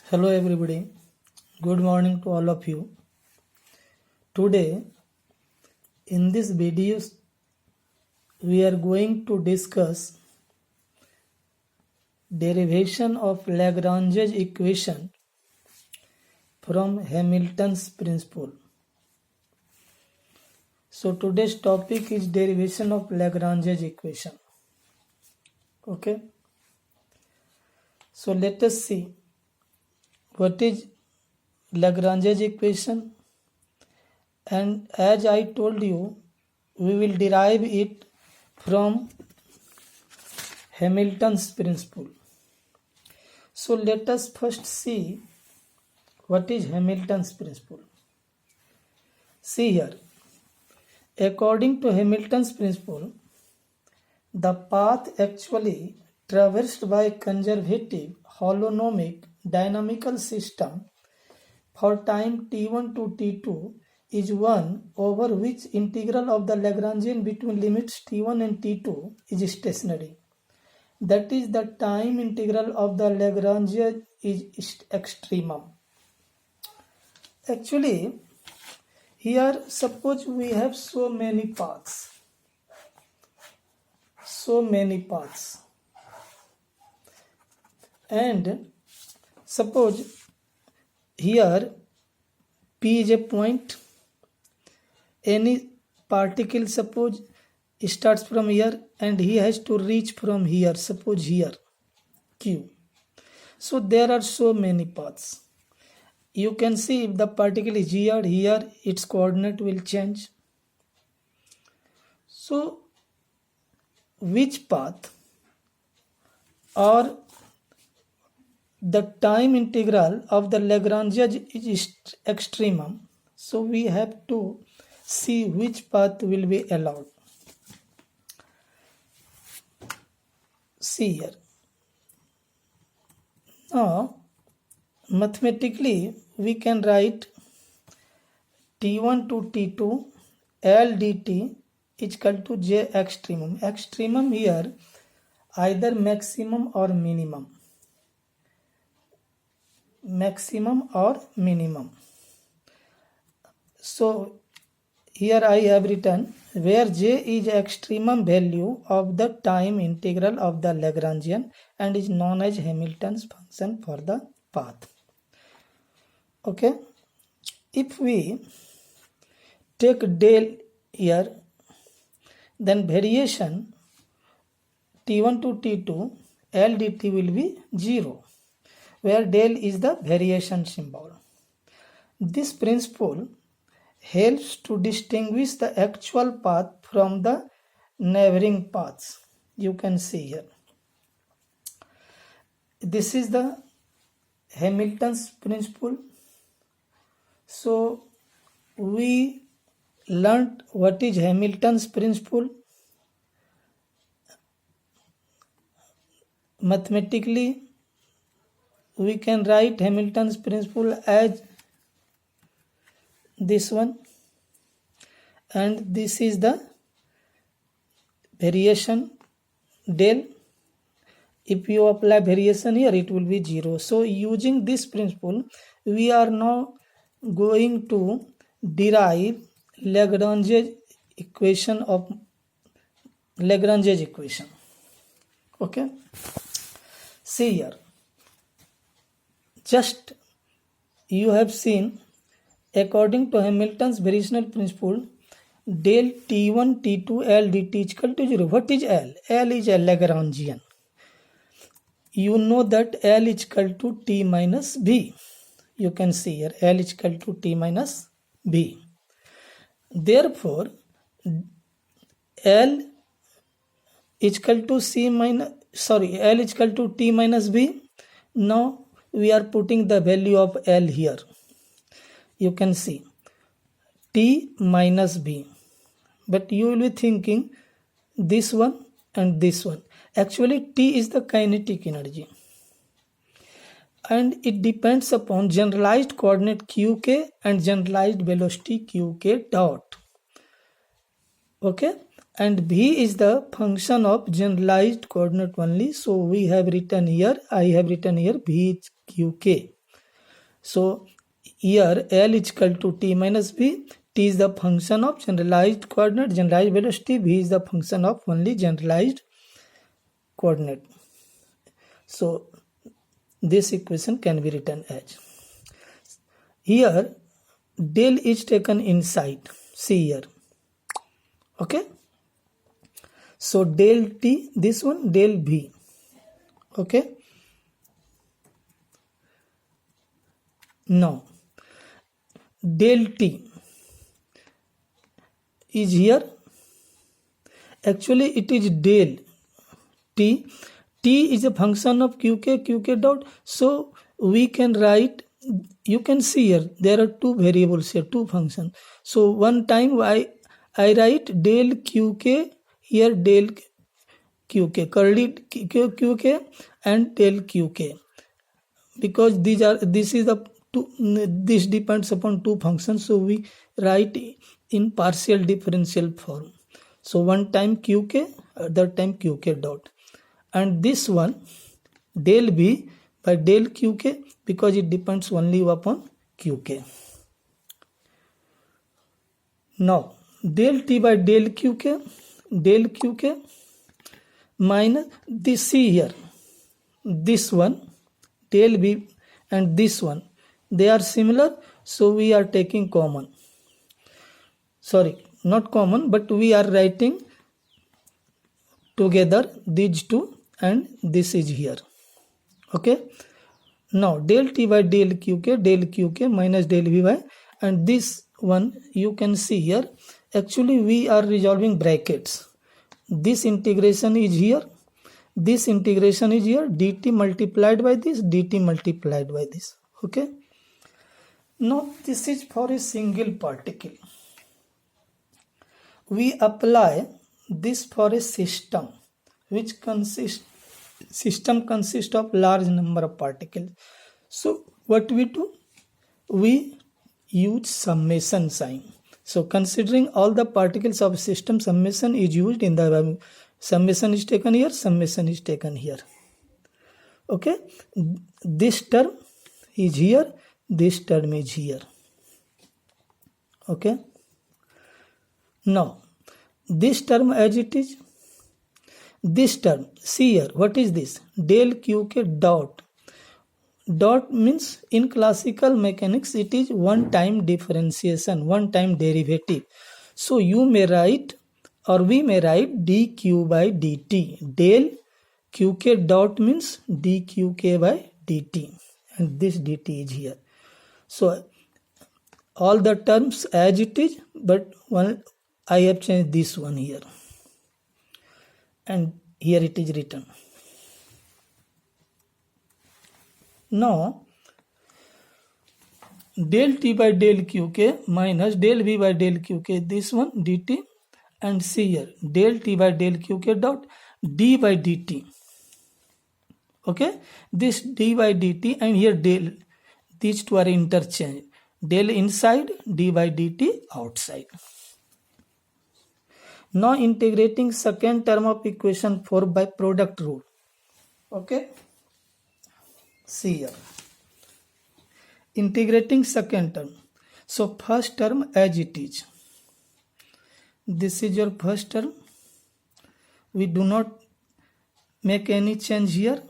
Hello everybody. Good morning to all of you. Today in this video we are going to discuss derivation of Lagrange's equation from Hamilton's principle. So today's topic is derivation of Lagrange's equation. Okay. So let us see what is Lagrange's equation, and as I told you, we will derive it from Hamilton's principle. So let us first see what is Hamilton's principle. See here, according to Hamilton's principle, the path actually traversed by conservative holonomic dynamical system for time t1 to t2 is one over which integral of the Lagrangian between limits t1 and t2 is stationary. That is, the time integral of the Lagrangian is extremum. Actually, here suppose we have so many paths, and suppose here P is a point, any particle suppose starts from here and he has to reach from here, suppose here Q. So there are so many paths. You can see if the particle is here, its coordinate will change. So which path or the time integral of the Lagrangian is extremum? So we have to see which path will be allowed. See here. Now, mathematically, we can write t1 to t2 L dt is equal to J extremum. Extremum here either maximum or minimum. So here I have written where J is extremum value of the time integral of the Lagrangian and is known as Hamilton's function for the path. Okay, if we take del here, then variation t1 to t2 L dt will be 0, where del is the variation symbol. This principle helps to distinguish the actual path from the neighboring paths. You can see here. This is the Hamilton's principle. So we learnt what is Hamilton's principle. Mathematically, we can write Hamilton's principle as this one, and this is the variation del. If you apply variation here, it will be 0. So using this principle, we are now going to derive Lagrange's equation. Okay, see here, just you have seen, according to Hamilton's variational principle, del t1 t2 L dt is equal to 0. What is L? L is a Lagrangian. You know that L is equal to t minus b. You can see here L is equal to t minus b. Therefore, L is equal to L is equal to t minus b. Now we are putting the value of L here. You can see t minus b, but you will be thinking this one and this one. Actually, t is the kinetic energy and it depends upon generalized coordinate qk and generalized velocity qk dot. Okay, and b is the function of generalized coordinate only. So we have written here, I have written here b is qk. So here L is equal to t minus v. T is the function of generalized coordinate, generalized velocity. V is the function of only generalized coordinate. So this equation can be written as, here del is taken inside, see here, okay. So del t, this one del v, okay. Now del t is here, actually it is del t. T is a function of qk dot, so we can write, you can see here there are two variables here, two functions. So one time I write del qk, here del qk, curly qk and del qk, because this is the two, this depends upon two functions, so we write in partial differential form. So one time qk, other time qk dot, and this one del v by del qk, because it depends only upon qk. Now del t by del qk minus this, see here, this one del v and this one, they are similar, so we are taking common, sorry not common, but we are writing together these two, and this is here, okay. Now del t by del qk minus del v by, and this one you can see here, actually we are resolving brackets. This integration is here, this integration is here, dt multiplied by this, dt multiplied by this, okay. Now this is for a single particle. We apply this for a system which consists of large number of particles. So what we do, we use summation sign. So considering all the particles of system, summation is used in the, summation is taken here, summation is taken here, okay. This term is here, this term is here, okay. Now this term as it is, this term, see here, what is this, del qk dot. Dot means in classical mechanics it is one time differentiation, one time derivative. So you may write, or we may write dq by dt. Del qk dot means dqk by dt, and this dt is here. So all the terms as it is, but one I have changed this one here, and here it is written. Now del t by del qk minus del v by del qk, this one dt, and see here del t by del qk dot d by dt, okay. This d by dt and here del, these two are interchanged, del inside, d by dt outside. Now integrating second term of equation 4 by product rule, okay. See here, integrating second term. So first term as it is, this is your first term, we do not make any change here.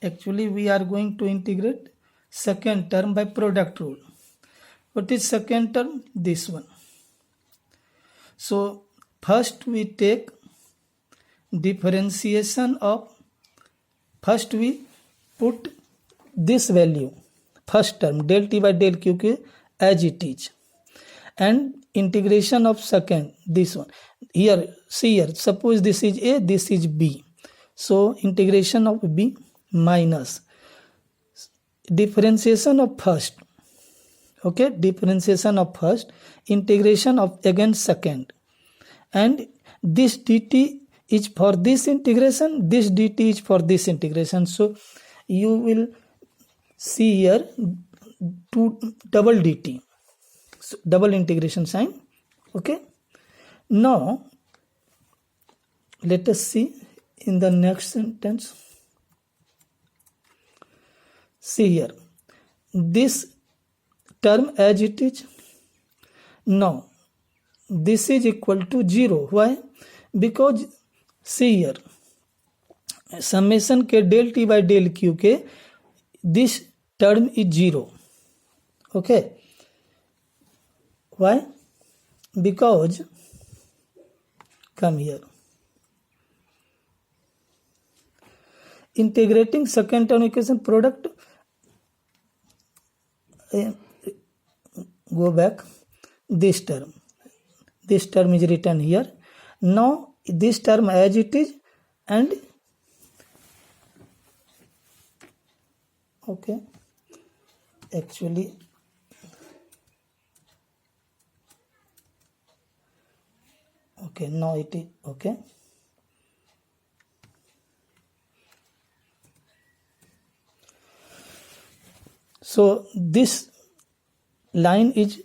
Actually we are going to integrate second term by product rule. What is second term? This one. So first we take differentiation of, first we put this value, first term del t by del qk as it is, and integration of second, this one. Here, see here, suppose this is a, this is b. So integration of b minus differentiation of first, okay, differentiation of first, integration of again second, and this dt is for this integration, this dt is for this integration. So you will see here two double dt, so double integration sign, okay. Now let us see in the next sentence. See here, this term as it is? No, this is equal to 0. Why? Because see here, summation के del t by del q के this term is 0. Okay. Why? Because come here. Integrating second term equation product, go back, this term is written here. Now this term as it is, and okay, actually okay, now it is okay. So this line is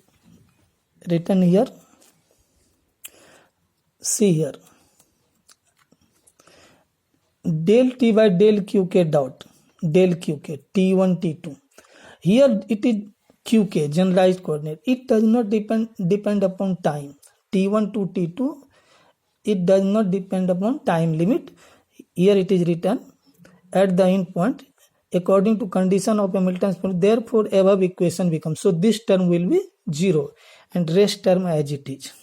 written here. See here, del t by del qk dot del qk t1 t2. Here it is qk, generalized coordinate. It does not depend upon time. T1 to t2, it does not depend upon time limit. Here it is written at the end point according to condition of Hamilton's point. Therefore above equation becomes, so this term will be 0 and rest term as it is.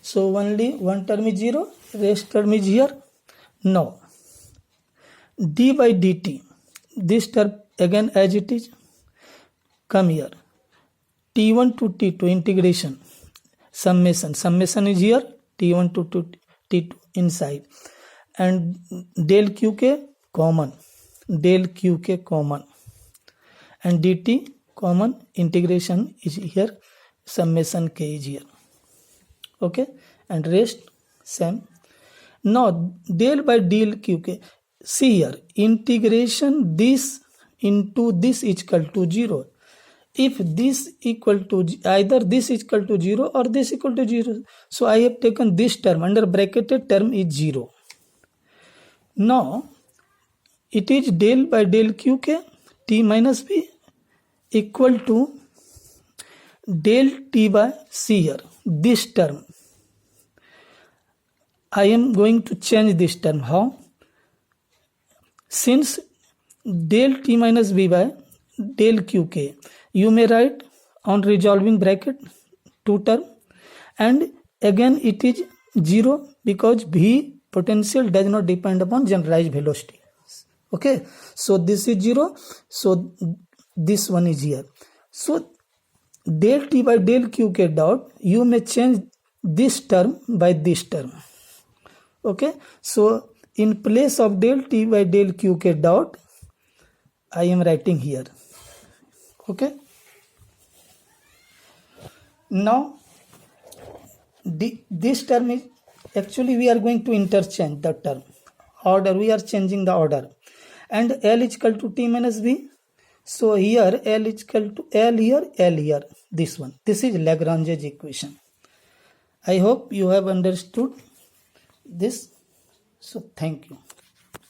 So only one term is 0, rest term is here. Now d by dt, this term again as it is. Come here, t1 to t2 integration, summation is here, t1 to t2 inside, and del qk common, and dt common, integration is here, summation k is here. Okay, and rest same. Now del by del qk, see here, integration this into this is equal to 0. If this equal to, either this is equal to 0 or this equal to 0, so I have taken this term, under bracketed term is 0. Now it is del by del qk t minus b equal to del t by, see here, this term. I am going to change this term. How? Since del t minus b by del qk, you may write on resolving bracket 2 term, and again it is 0 because v potential does not depend upon generalized velocity. Okay, so this is 0, so this one is here. So del t by del qk dot, you may change this term by this term. Okay, so in place of del t by del qk dot, I am writing here. Okay, now this term is, actually we are going to interchange the term order, we are changing the order, and L is equal to t minus b. So here L is equal to L here, this one. This is Lagrange's equation. I hope you have understood this. So thank you.